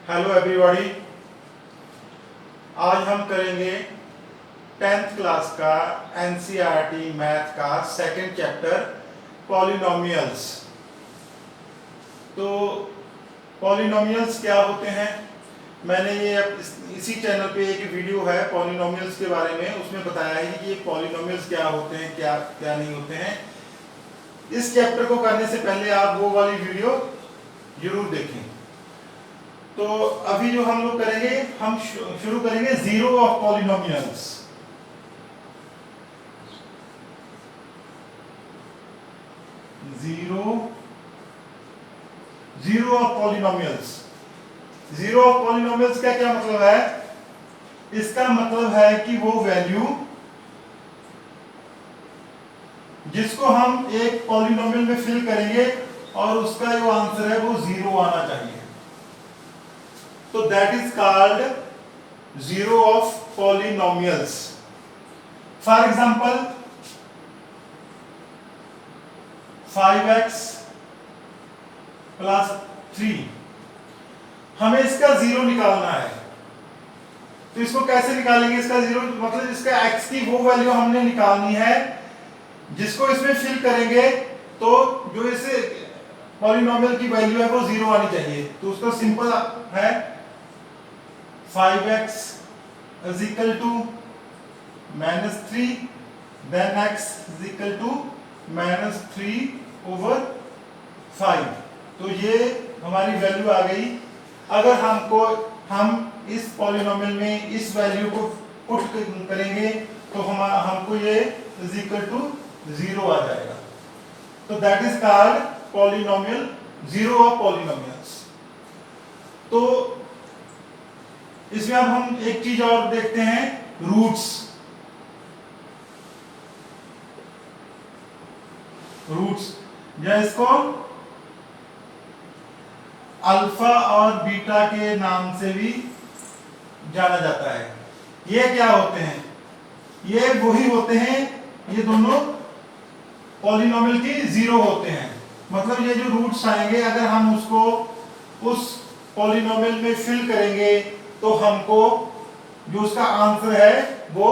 Hello everybody. आज हम करेंगे 10th क्लास का एनसीईआरटी मैथ का सेकंड चैप्टर पॉलिनोमियल्स। तो पॉलिनोमियल्स क्या होते हैं, मैंने ये इसी चैनल पे एक वीडियो है पॉलिनोमियल्स के बारे में, उसमें बताया है कि ये पॉलिनोमियल्स क्या होते हैं, क्या क्या नहीं होते हैं। इस चैप्टर को करने से पहले आप वो वाली वीडियो जरूर देखें। तो अभी जो हम लोग करेंगे, हम शुरू करेंगे zero of polynomials. Zero of polynomials. Zero of polynomials का क्या मतलब है? इसका मतलब है कि वो वैल्यू जिसको हम एक पॉलिनोमियल में फिल करेंगे और उसका जो आंसर है वो जीरो आना चाहिए। तो that is called zero of polynomials. For example 5x plus 3, हमें इसका जीरो निकालना है। तो इसको कैसे निकालेंगे? इसका जीरो मतलब इसका x की वो वैल्यू हमने निकालनी है जिसको इसमें फिल करेंगे तो जो इसे पॉलिनोमियल की वैल्यू है वो जीरो आनी चाहिए। तो उसका सिंपल है 5x is equal to minus 3, then x is equal to minus 3 over 5। तो ये हमारी वैल्यू आ गई। अगर हम इस पॉलिनोमियल में इस वैल्यू को पुट करेंगे तो हमको ये is equal to जीरो आ जाएगा। तो that is called polynomial, zero of polynomials. तो इसमें अब हम एक चीज और देखते हैं, रूट्स। या इसको अल्फा और बीटा के नाम से भी जाना जाता है। ये क्या होते हैं? ये वही होते हैं, ये दोनों पॉलिनोमियल की जीरो होते हैं। मतलब ये जो रूट्स आएंगे, अगर हम उसको उस पॉलिनोमियल में फिल करेंगे तो हमको जो उसका आंसर है वो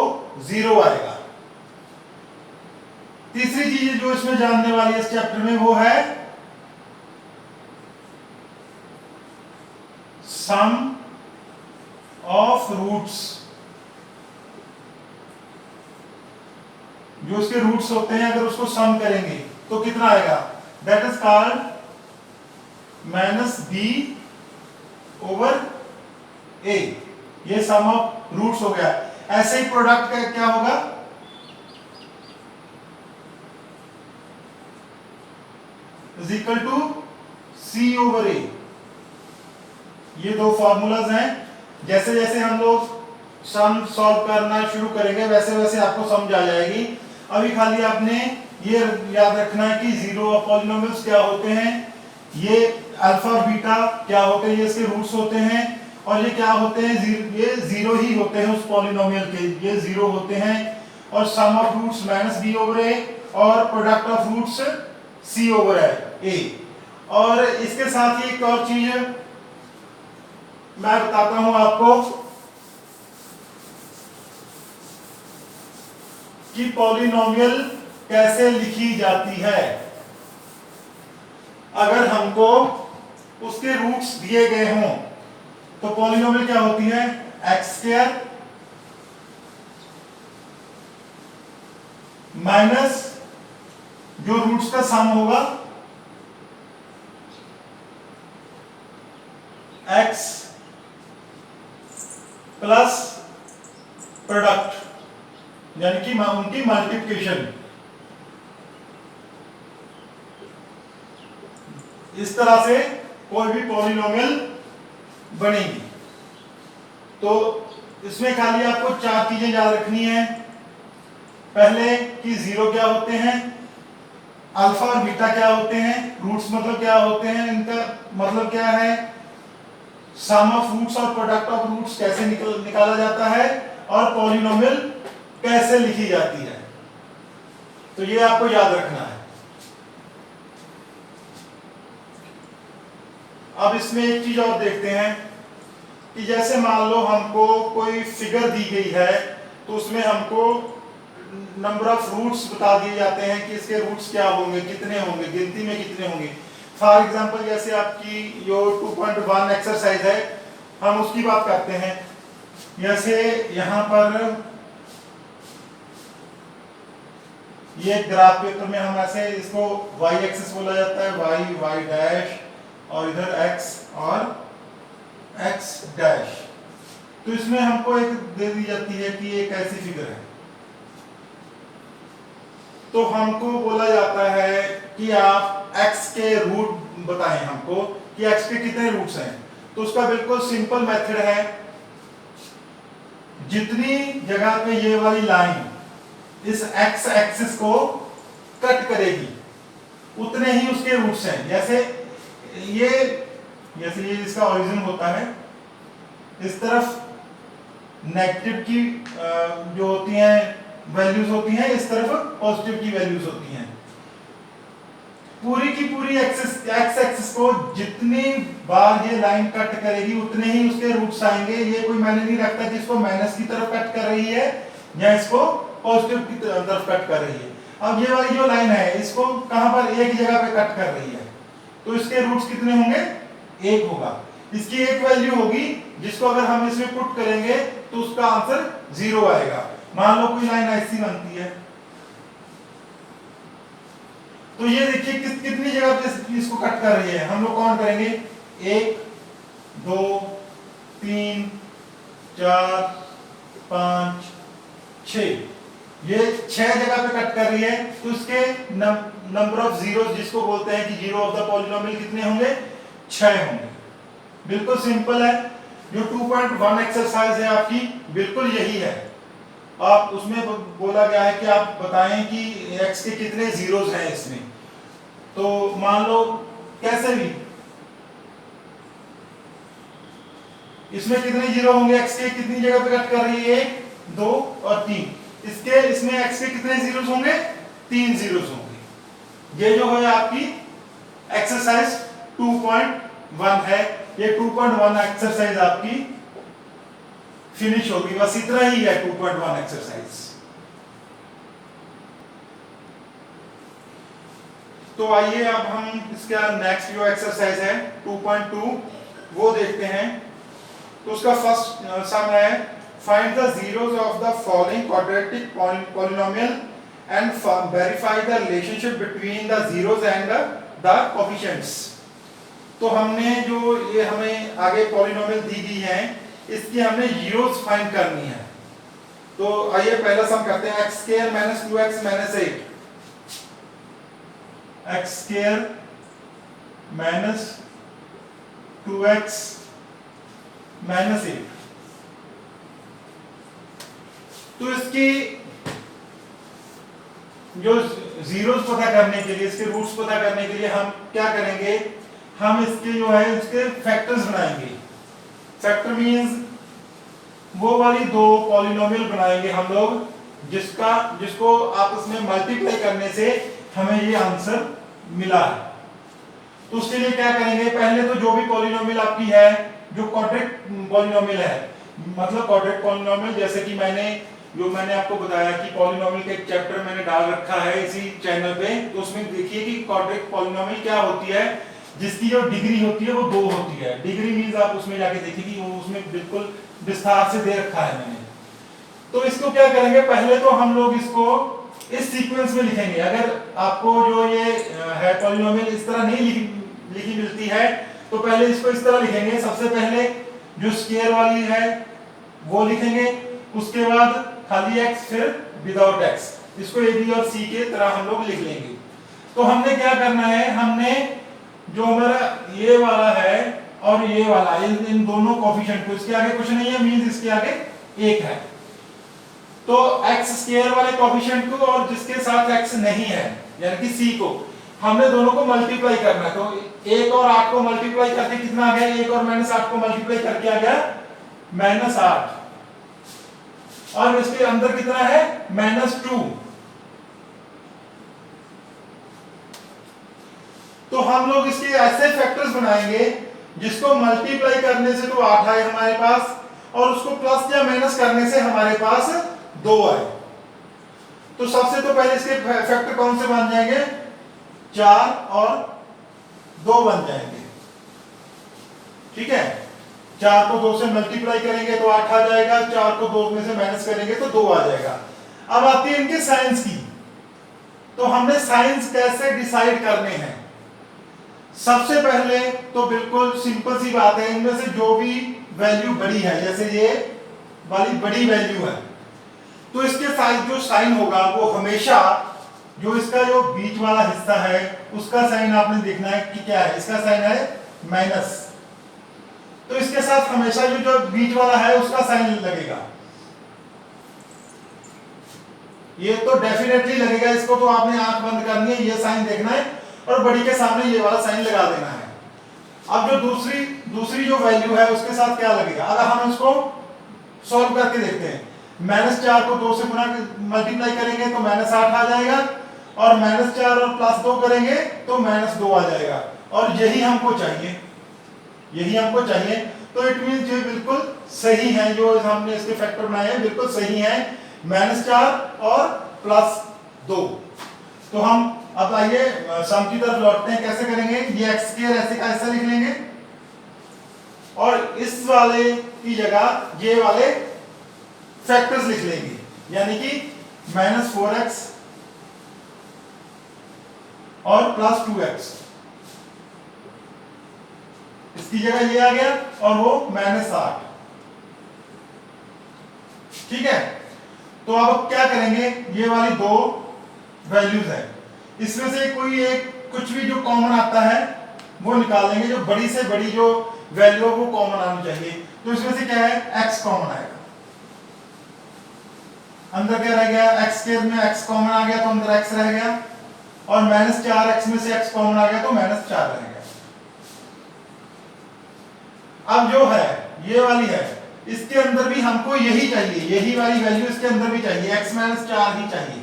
जीरो आएगा। तीसरी चीज जो इसमें जानने वाली इस चैप्टर में वो है सम ऑफ रूट्स। जो इसके रूट्स होते हैं, अगर उसको सम करेंगे तो कितना आएगा? That is called minus B over A. ये सम ऑफ रूट्स हो गया। ऐसे ही प्रोडक्ट का क्या होगा? Is equal to C over A. ये दो फॉर्मूलाज हैं। जैसे जैसे हम लोग सम सॉल्व करना शुरू करेंगे वैसे वैसे आपको समझ आ जाएगी। अभी खाली आपने ये याद रखना है कि जीरो ऑफ पॉलिनोमियल्स क्या होते हैं, ये अल्फा और बीटा क्या होते हैं, ये इसके रूट्स होते हैं। और ये क्या होते हैं? ये जीरो ही होते हैं उस पॉलिनोमियल के, ये जीरो होते हैं। और sum of roots minus B over A और product of roots C over A. और इसके साथ ही एक और चीज मैं बताता हूं आपको कि पॉलिनोमियल कैसे लिखी जाती है। अगर हमको उसके रूट्स दिए गए हों तो पॉलिनोमियल क्या होती है? एक्स स्क्वायर माइनस जो रूट्स का सम होगा एक्स प्लस प्रोडक्ट, यानी कि उनकी मल्टीप्लिकेशन। इस तरह से कोई भी पॉलिनोमियल बनेगी। तो इसमें खाली आपको चार चीजें याद रखनी है। पहले कि जीरो क्या होते हैं, अल्फा और बीटा क्या होते हैं, रूट्स मतलब क्या होते हैं, इनका मतलब क्या है, सम ऑफ रूट्स और प्रोडक्ट ऑफ रूट्स कैसे निकाला जाता है, और पॉलिनोमियल कैसे लिखी जाती है। तो ये आपको याद रखना है। अब इसमें एक चीज और देखते हैं कि जैसे मान लो हमको कोई फिगर दी गई है तो उसमें हमको नंबर ऑफ रूट्स बता दिए जाते हैं कि इसके रूट्स क्या होंगे, कितने होंगे, गिनती में कितने होंगे। फॉर एग्जांपल जैसे आपकी जो 2.1 एक्सरसाइज है हम उसकी बात करते हैं। जैसे यहाँ पर ये ग्राफ पेपर में हम ऐसे इसको y एक्सिस बोला जाता है, y डैश, और इधर x और x डैश। तो इसमें हमको एक दे दी जाती है कि ये कैसी फिगर है, तो हमको बोला जाता है कि आप x के रूट बताएं हमको कि x के कितने रूट्स हैं। तो उसका बिल्कुल सिंपल मेथड है, जितनी जगह पे ये वाली लाइन इस x एक्सिस को कट करेगी उतने ही उसके रूट्स हैं। जैसे ये इसका ओरिजिन होता है, इस तरफ नेगेटिव की जो होती हैं वैल्यूज होती हैं, इस तरफ पॉजिटिव की वैल्यूज होती हैं। पूरी की पूरी एक्सिस एक्स एक्सिस को जितनी बार ये लाइन कट करेगी उतने ही उसके रूट्स आएंगे। ये कोई मायने नहीं रखता कि इसको माइनस की तरफ कट कर रही है या इसको पॉजिटिव की तरफ कट कर रही है। अब ये वाली जो लाइन है इसको कहां पर एक जगह पे कट कर रही है, तो इसके रूट्स कितने होंगे, एक होगा। इसकी एक वैल्यू होगी जिसको अगर हम इसमें पुट करेंगे तो उसका आंसर 0 आएगा। मान लो कोई लाइन ऐसी बनती है, तो ये देखिए कितनी जगह पे इसको कट कर रही है। हम लोग काउंट करेंगे 1 2 3 4 5 6, ये 6 जगह पे कट कर रही है। तो इसके नंबर ऑफ जीरोस जिसको बोलते हैं कि जीरो ऑफ द पॉलिनोमियल कितने होंगे, 6 होंगे। बिल्कुल सिंपल है। जो 2.1 एक्सरसाइज है आपकी बिल्कुल यही है। आप उसमें बोला गया है कि आप बताएं कि x के कितने जीरोस हैं इसमें। तो मान लो कैसे भी इसमें कितने जीरो होंगे, x के कितनी जगह पे कट कर रही है, 1 2 और 3। इसमें x के कितने जीरोस होंगे, 3 जीरोस होंगे। ये जो है आपकी एक्सरसाइज 2.1 है। ये 2.1 एक्सरसाइज आपकी फिनिश होगी। बस इतना ही है 2.1 एक्सरसाइज। तो आइए अब हम इसका नेक्स्ट जो एक्सरसाइज है 2.2 वो देखते हैं। तो उसका फर्स्ट सम है, find the zeros of the following quadratic polynomial and verify the relationship between the zeros and the coefficients. तो हमने जो ये हमें आगे पॉलिनोमियल दी गई है इसकी हमने जीरोस फाइंड करनी है। तो आइए पहला सम करते हैं, x square minus 2x minus 8, x square minus 2x minus 8। तो इसकी जो जीरोस पता करने के लिए, इसके रूट्स पता करने के लिए हम क्या करेंगे, हम इसके जो है इसके फैक्टर्स बनाएंगे। फैक्टर मींस वो वाली दो पॉलिनोमियल बनाएंगे हम लोग जिसको आपस में मल्टीप्लाई करने से हमें ये आंसर मिला है। तो उसके लिए क्या करेंगे, पहले तो जो भी पॉलिनोमियल आपकी है, जो क्वाड्रेटिक पॉलिनोमियल है, मतलब क्वाड्रेटिक पॉलिनोमियल, जैसे कि मैंने आपको बताया कि पॉलिनोमियल का एक चैप्टर मैंने डाल रखा है इसी चैनल पे। तो उसमें देखिए कि क्वाड्रेटिक पॉलिनोमियल क्या होती है, जिसकी जो डिग्री होती है वो 2 होती है। डिग्री मींस आप उसमें जाके देखिए कि वो उसमें बिल्कुल विस्तार से दे रखा है मैंने। तो इसको क्या करेंगे, पहले तो हम लोग इसको इस सीक्वेंस में लिखेंगे। अगर आपको जो ये है पॉलिनोमियल इस तरह नहीं लिखी मिलती है तो पहले इसको इस तरह लिखेंगे। सबसे पहले जो स्क्वायर वाली है वो लिखेंगे, उसके बाद खाली x, फिर विदाउट x। इसको a b और c के तरह हम लोग लिख लेंगे। तो हमने क्या करना है, हमने जो हमारा ये वाला है और ये वाला, इन दोनों कोएफिशिएंट को, इसके आगे कुछ नहीं है मींस इसके आगे 1 है। तो x स्क्वायर वाले कोएफिशिएंट को और जिसके साथ x नहीं है यानी कि c को, हमने दोनों को मल्टीप्लाई करना है। तो 1 और 8 को मल्टीप्लाई करके कितना आ गया, 1 और -8 को मल्टीप्लाई करके आ गया -8, और इसके अंदर कितना है -2। तो हम लोग इसके ऐसे फैक्टर्स बनाएंगे जिसको मल्टीप्लाई करने से तो 8 आए हमारे पास, और उसको प्लस या माइनस करने से हमारे पास 2 आए। तो सबसे तो पहले इसके फैक्टर कौन से बन जाएंगे, 4 और 2 बन जाएंगे। ठीक है, 4 को 2 से मल्टीप्लाई करेंगे तो 8 आ जाएगा, 4 को 2 में से माइनस करेंगे तो 2 आ जाएगा। अब आती है इनके साइंस की। तो हमने साइंस कैसे डिसाइड करने हैं। सबसे पहले तो बिल्कुल सिंपल सी बात है, इनमें से जो भी वैल्यू बड़ी है, जैसे ये वाली बड़ी वैल्यू है, तो इसके साथ जो साइन होगा वो हमेशा जो इसका जो बीच वाला हिस्सा है उसका साइन आपने देखना है कि क्या है, इसका साइन है माइनस, तो इसके साथ हमेशा जो बीच वाला है उसका साइन लगेगा। ये तो डेफिनेटली लगेगा, इसको तो आपने आंख बंद करनी है, ये साइन देखना है और बड़ी के सामने ये वाला साइन लगा देना है। अब जो दूसरी जो वैल्यू है उसके साथ क्या लगेगा, अगर हम इसको सॉल्व करके देखते हैं, -4 को 2 से गुणा मल्टीप्लाई करेंगे तो -8 आ जाएगा, और -4 और +2 करेंगे तो -2 आ जाएगा, और यही हमको चाहिए, यही हमको चाहिए। तो इट मींस ये बिल्कुल सही है, जो हमने इसके फैक्टर बनाए हैं बिल्कुल सही है, -4 और +2। तो हम अब आइए सम की तरफ लौटते हैं। कैसे करेंगे, ये x² ऐसे का ऐसा लिख लेंगे, और इस वाले की जगह ये वाले फैक्टर्स लिख लेंगे, यानी कि -4x और +2x, इसकी जगह ये आ गया, और वो -8। ठीक है, तो अब क्या करेंगे, ये वाली 2 वैल्यूज है, इसमें से कोई एक कुछ भी जो कॉमन आता है वो निकालेंगे, जो बड़ी से बड़ी जो वैल्यू है वो कॉमन आनी चाहिए। तो इसमें से क्या है, x कॉमन आएगा, अंदर क्या रह गया, x² में x कॉमन आ गया तो अंदर x रह गया, और -4x में से x कॉमन आ गया तो -4 रह गया। अब जो है ये वाली है, इसके अंदर भी हमको यही चाहिए, यही वाली वैल्यू इसके अंदर भी चाहिए, x -4 ही चाहिए।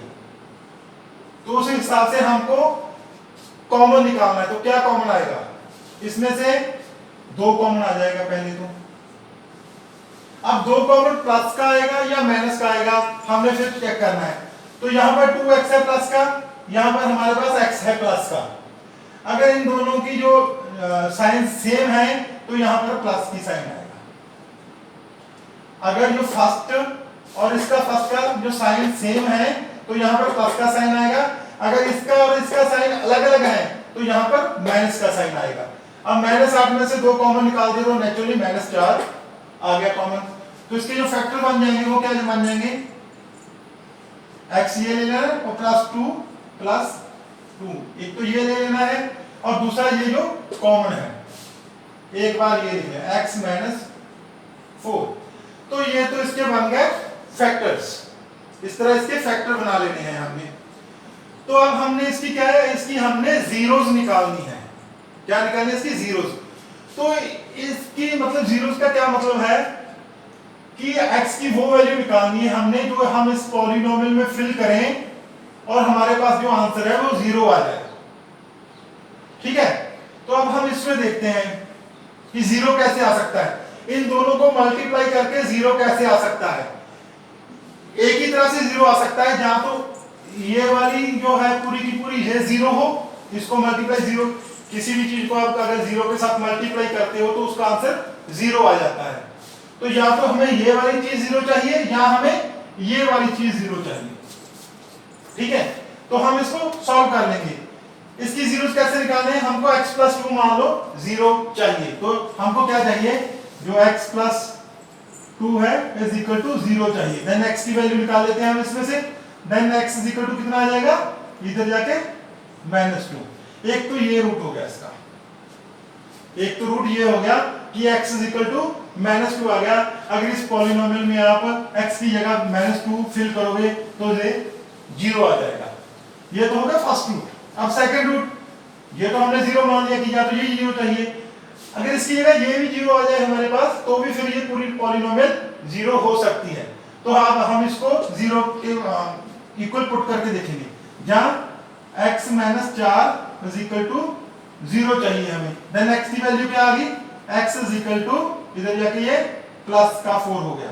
तो उस हिसाब से हमको कॉमन निकालना है, तो क्या कॉमन आएगा, इसमें से 2 कॉमन आ जाएगा पहले तो। अब 2 कॉमन प्लस का आएगा या माइनस का आएगा, हमने फिर चेक करना है। तो यहां पर 2x है प्लस का, यहां पर हमारे पास x है प्लस का। अगर इन दोनों की जो साइन सेम है तो यहां पर प्लस की साइन आएगा। अगर जो फर्स्ट और इसका फर्स्ट का जो साइन सेम है तो यहां पर प्लस का साइन आएगा। अगर इसका और इसका साइन अलग अलग है तो यहां पर माइनस का साइन आएगा। अब -8 में से 2 कॉमन निकाल दिए तो नेचुरली -4 आ गया कॉमन। तो इसके जो फैक्टर बन जाएंगे वो क्या बन जाएंगे, x ये ले लेना है और +2, एक तो ये ले लेना है और दूसरा ये जो कॉमन है एक बार ये लिखे x -4। तो ये तो इसके बन गए फैक्टर्स, इस तरह इसके फैक्टर बना लेने हैं हमने। तो अब हमने इसकी क्या है, इसकी हमने जीरोस निकालनी है। क्या निकालनी है इसकी, जीरोस। तो इसकी मतलब जीरोस का क्या मतलब है कि x की वो वैल्यू निकालनी है हमने जो हम इस पॉलिनोमियल में फिल करें और हमारे पास जो आंसर है वो 0 आ जाए। ठीक है, तो अब हम इसमें देखते हैं कि 0 कैसे आ सकता है, इन दोनों को मल्टीप्लाई करके 0 कैसे आ सकता है। एक ही तरह से 0 आ सकता है, जहां तो ये वाली जो है पूरी की पूरी ये 0 हो, इसको मल्टीप्लाई 0, किसी भी चीज को आप अगर 0 के साथ मल्टीप्लाई करते हो तो उसका आंसर 0 आ जाता है। तो या तो हमें ये वाली चीज 0 चाहिए या हमें ये वाली चीज 0 चाहिए। ठीक है, तो हम इसको सॉल्व कर लेंगे। इसकी जीरोस कैसे निकालने हैं, हमको x + 2 मान लो 0 चाहिए, तो हमको क्या चाहिए, जो x + 2 है = 0 चाहिए। देन x की वैल्यू निकाल लेते हैं हम इसमें से। देन x = कितना आ जाएगा, इधर जाके -2। एक तो ये रूट हो गया इसका, एक तो रूट ये हो गया कि x = -2 आ गया। अगर इस पॉलिनोमियल में आप x की जगह -2 फिल करोगे तो ये 0 आ जाएगा। ये तो होगा फर्स्ट रूट। अब सेकंड रूट, ये तो हमने 0 मान लिया कि या तो ये 0 चाहिए, अगर इसकी जगह ये भी 0 आ जाए हमारे पास तो भी फिर ये पूरी पॉलिनोमियल 0 हो सकती है। तो अब हम इसको 0 के इक्वल पुट करके देखेंगे, जहां x - 4 = 0 चाहिए हमें। देन x की वैल्यू क्या आ गई, x इज इक्वल टू इधर जाके ये प्लस का 4 हो गया।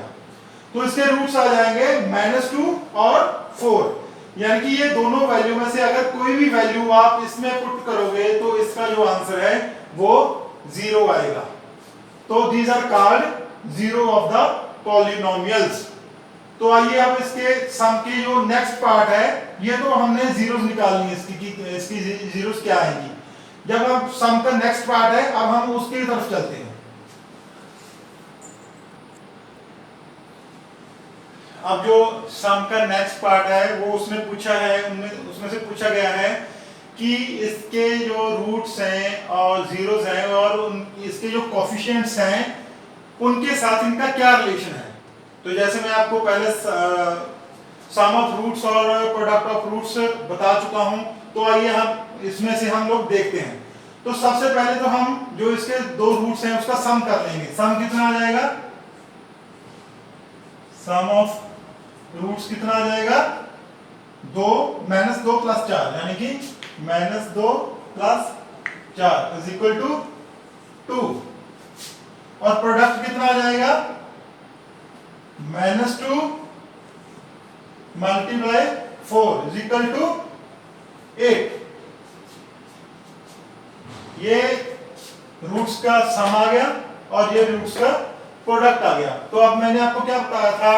तो इसके रूट्स आ जाएंगे -2 और 4, यानी कि ये दोनों वैल्यू में से अगर कोई भी वैल्यू आप इसमें पुट करोगे तो इसका जो आंसर है वो 0 आएगा। तो these are called zero of the polynomials. तो आइए अब इसके सम के जो नेक्स्ट पार्ट है, ये तो हमने जीरोस निकालनी है इसकी जीरोस क्या आएंगी। जब अब सम का नेक्स्ट पार्ट है, अब हम उसकी तरफ चलते हैं। अब जो सम का नेक्स्ट पार्ट है वो उसमें पूछा है, उसमें से पूछा गया है कि इसके जो रूट्स हैं और जीरोस हैं और इसके जो कोफिशिएंट्स हैं उनके साथ इनका क्या रिलेशन है। तो जैसे मैं आपको पहले सम ऑफ रूट्स और प्रोडक्ट ऑफ रूट्स बता चुका हूं, तो आइए हम इसमें से हम लोग देखते हैं। तो सबसे पहले तो हम जो इसके दो रूट्स हैं उसका सम कर लेंगे। सम कितना आ जाएगा, सम ऑफ रूट्स कितना आ जाएगा, 2 -2 + 4, यानी कि -2 + 4 इज इक्वल टू 2। और प्रोडक्ट कितना आ जाएगा, -2 × 4 इज इक्वल टू 8। ये रूट्स का सम आ गया और ये रूट्स का प्रोडक्ट आ गया। तो अब मैंने आपको क्या बताया था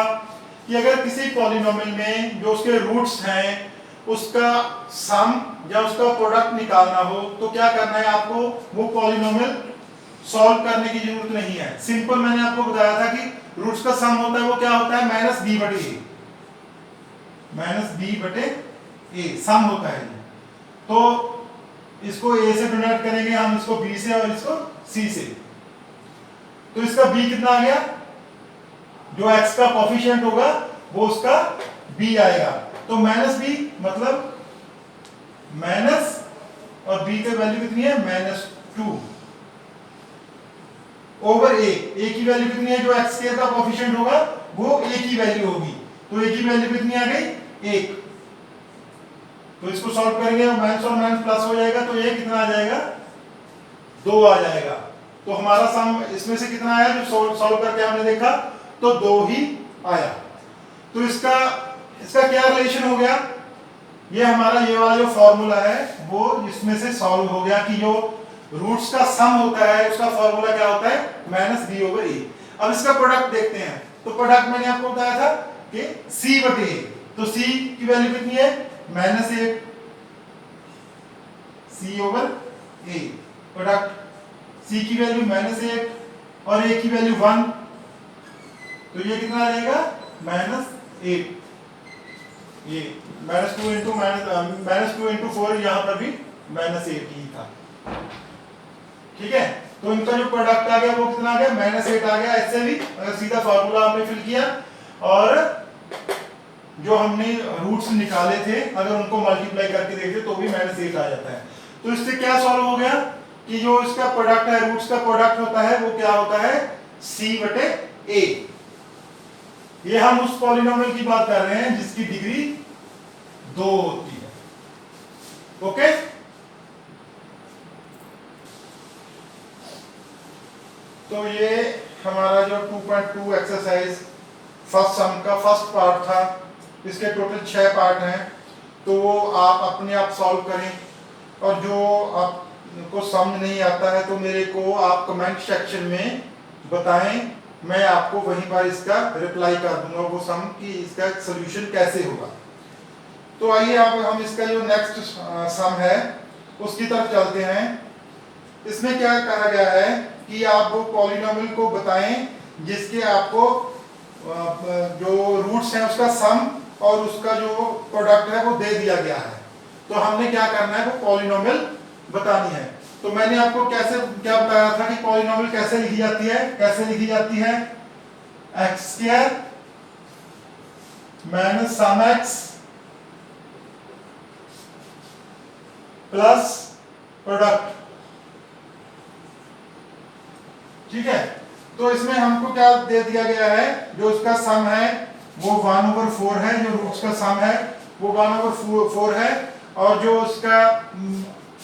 कि अगर किसी पॉलिनोमियल में जो उसके रूट्स हैं उसका सम या उसका प्रोडक्ट निकालना हो तो क्या करना है आपको, वो पॉलिनोमियल सॉल्व करने की जरूरत नहीं है। सिंपल मैंने आपको बताया था कि रूट्स का सम होता है वो क्या होता है, -b/a सम होता है। तो इसको a से डिनोट करेंगे हम, इसको b से और इसको c से। तो इसका b कितना आ गया, जो x का कोफिशिएंट होगा वो उसका b आएगा। तो -b मतलब माइनस और b की वैल्यू कितनी है, -2 ओवर a। a की वैल्यू कितनी है, जो x² का कोफिशिएंट होगा वो a की वैल्यू होगी। तो a की वैल्यू कितनी आ गई, 1। तो इसको सॉल्व करेंगे माइनस और माइनस प्लस हो जाएगा, तो ये कितना आ जाएगा, 2 आ जाएगा। तो हमारा सम इसमें से कितना आया, जो सॉल्व करके हमने देखा तो 2 ही आया। तो इसका क्या रिलेशन हो गया, ये हमारा ये वाला जो फॉर्मूला है वो इसमें से सॉल्व हो गया कि जो रूट्स का सम होता है उसका फॉर्मूला क्या होता है, -b/a। अब इसका प्रोडक्ट देखते हैं। तो प्रोडक्ट मैंने आपको बताया था कि c/a। तो c की वैल्यू कितनी है, -8 c/a। प्रोडक्ट c की वैल्यू -8 और a की वैल्यू 1, तो ये कितना आ जाएगा, -8। ये -2 × 4, यहां पर भी -8 ही था। ठीक है, तो इनका जो प्रोडक्ट आ गया वो कितना आ गया, -8 आ गया। ऐसे भी अगर सीधा फार्मूला हमने फिल किया और जो हमने रूट्स निकाले थे अगर उनको मल्टीप्लाई करके देखते तो भी -8 आ जाता है। तो इससे क्या सॉल्व हो गया कि जो इसका प्रोडक्ट है, रूट्स का प्रोडक्ट होता है वो क्या होता है, c/a। ये हम उस पॉलिनोमियल की बात कर रहे हैं जिसकी डिग्री 2 होती है। ओके, तो ये हमारा जो 2.2 एक्सरसाइज फर्स्ट सम का फर्स्ट पार्ट था। इसके टोटल 6 पार्ट हैं, तो वो आप अपने आप सॉल्व करें। और जो आपको समझ नहीं आता है तो मेरे को आप कमेंट सेक्शन में बताएं, मैं आपको वहीं पर इसका रिप्लाई कर दूंगा वो सम की इसका सॉल्यूशन कैसे होगा। तो आइए अब हम इसका जो नेक्स्ट सम है उसकी तरफ चलते हैं। इसमें क्या कहा गया है कि आप वो पॉलिनोमियल को बताएं जिसके आपको जो रूट्स हैं उसका सम और उसका जो प्रोडक्ट है वो दे दिया गया है। तो हमने क्या करना है, वो पॉलिनोमियल बतानी है। तो मैंने आपको क्या बताया था कि पॉलिनोमियल कैसे लिखी जाती है, x² - सम x प्लस प्रोडक्ट। ठीक है, तो इसमें हमको क्या दे दिया गया है, जो उसका सम है वो 1/4 है, जो रूट्स का सम है वो 1/4 है और जो उसका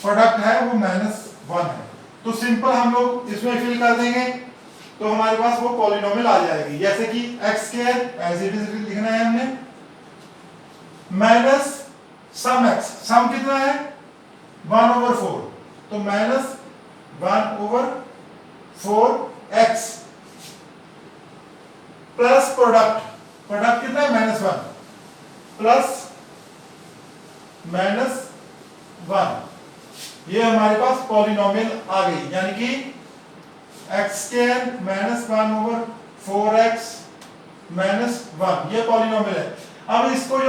प्रोडक्ट है वो -1 है। तो सिंपल हम लोग इसमें फिल कर देंगे तो हमारे पास वो पॉलिनोमियल आ जाएगी। जैसे कि x square as it is लिखना है हमने, माइनस सम एक्स, सम कितना है 1/4, तो minus 1/4x plus product, product कितना है -1 प्लस -1, ये हमारे पास पॉलिनोमियल आ गई, यानी कि एक्स स्क्वायर -1/4x -1, ये पॉलिनोमियल है। अब इसको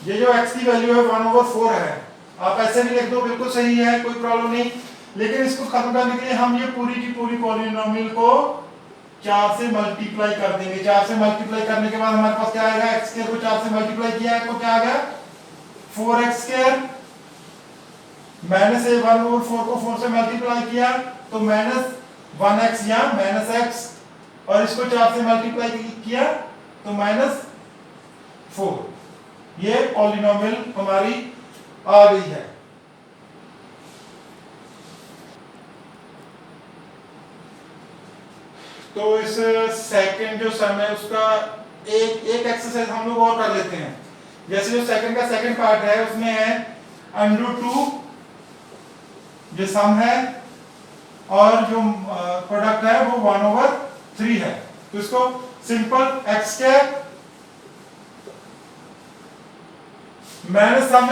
ये जो x की वैल्यू है 1/4 है, आप ऐसे भी लिख दो बिल्कुल सही है, कोई प्रॉब्लम नहीं, लेकिन इसको खत्म करने के लिए हम ये पूरी की पूरी पॉलिनोमियल को 4 से मल्टीप्लाई कर देंगे। 4 से मल्टीप्लाई करने के बाद हमारे पास क्या आएगा, एक्स स्क्वायर को 4 से मल्टीप्लाई किया है तो क्या आ गया 4x स्क्वायर, माइनस 1/4 को 4 से मल्टीप्लाई किया तो -1x या -x, और इसको 4 से मल्टीप्लाई किया तो -4, ये पॉलिनोमियल हमारी आ गई है। तो इस सेकंड जो सम है उसका एक एक्सरसाइज हम लोग और कर लेते हैं। जैसे जो सेकंड का सेकंड पार्ट है उसमें है √2 जो सम है और जो प्रोडक्ट है वो 1/3 है, तो इसको simple x square -sum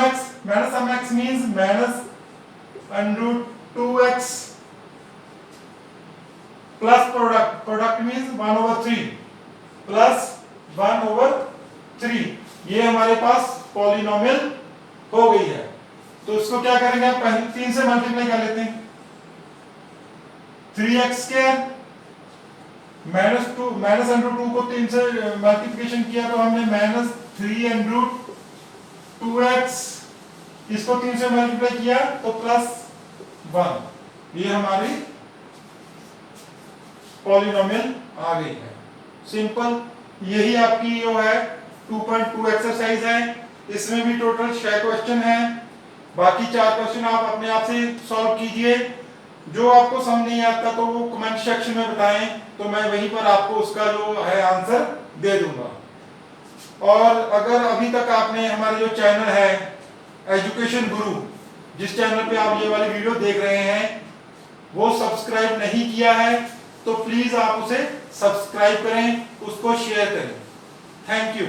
x means -√2x plus product means 1/3 plus 1/3, ये हमारे पास पॉलिनोमियल हो गई है। तो इसको क्या करेंगे, आप पहले 3 से मल्टीप्लाई कर लेते हैं, 3x स्क्वायर -√2 को 3 से मल्टीप्लिकेशन किया तो हमने -3√2x, इसको 3 से मल्टीप्लाई किया तो +1, ये हमारी पॉलिनोमियल आ गई है। सिंपल, यही आपकी जो है 2.2 एक्सरसाइज है, इसमें भी टोटल 6 क्वेश्चन है, बाकी 4 क्वेश्चन आप अपने आप से सॉल्व कीजिए। जो आपको समझ नहीं आता तो वो कमेंट सेक्शन में बताएं, तो मैं वहीं पर आपको उसका जो है आंसर दे दूंगा। और अगर अभी तक आपने हमारे जो चैनल है एजुकेशन गुरु, जिस चैनल पे आप ये वाली वीडियो देख रहे हैं, वो सब्सक्राइब नहीं किया है तो प्लीज आप उसे सब्सक्राइब करें, उसको शेयर करें। Thank you.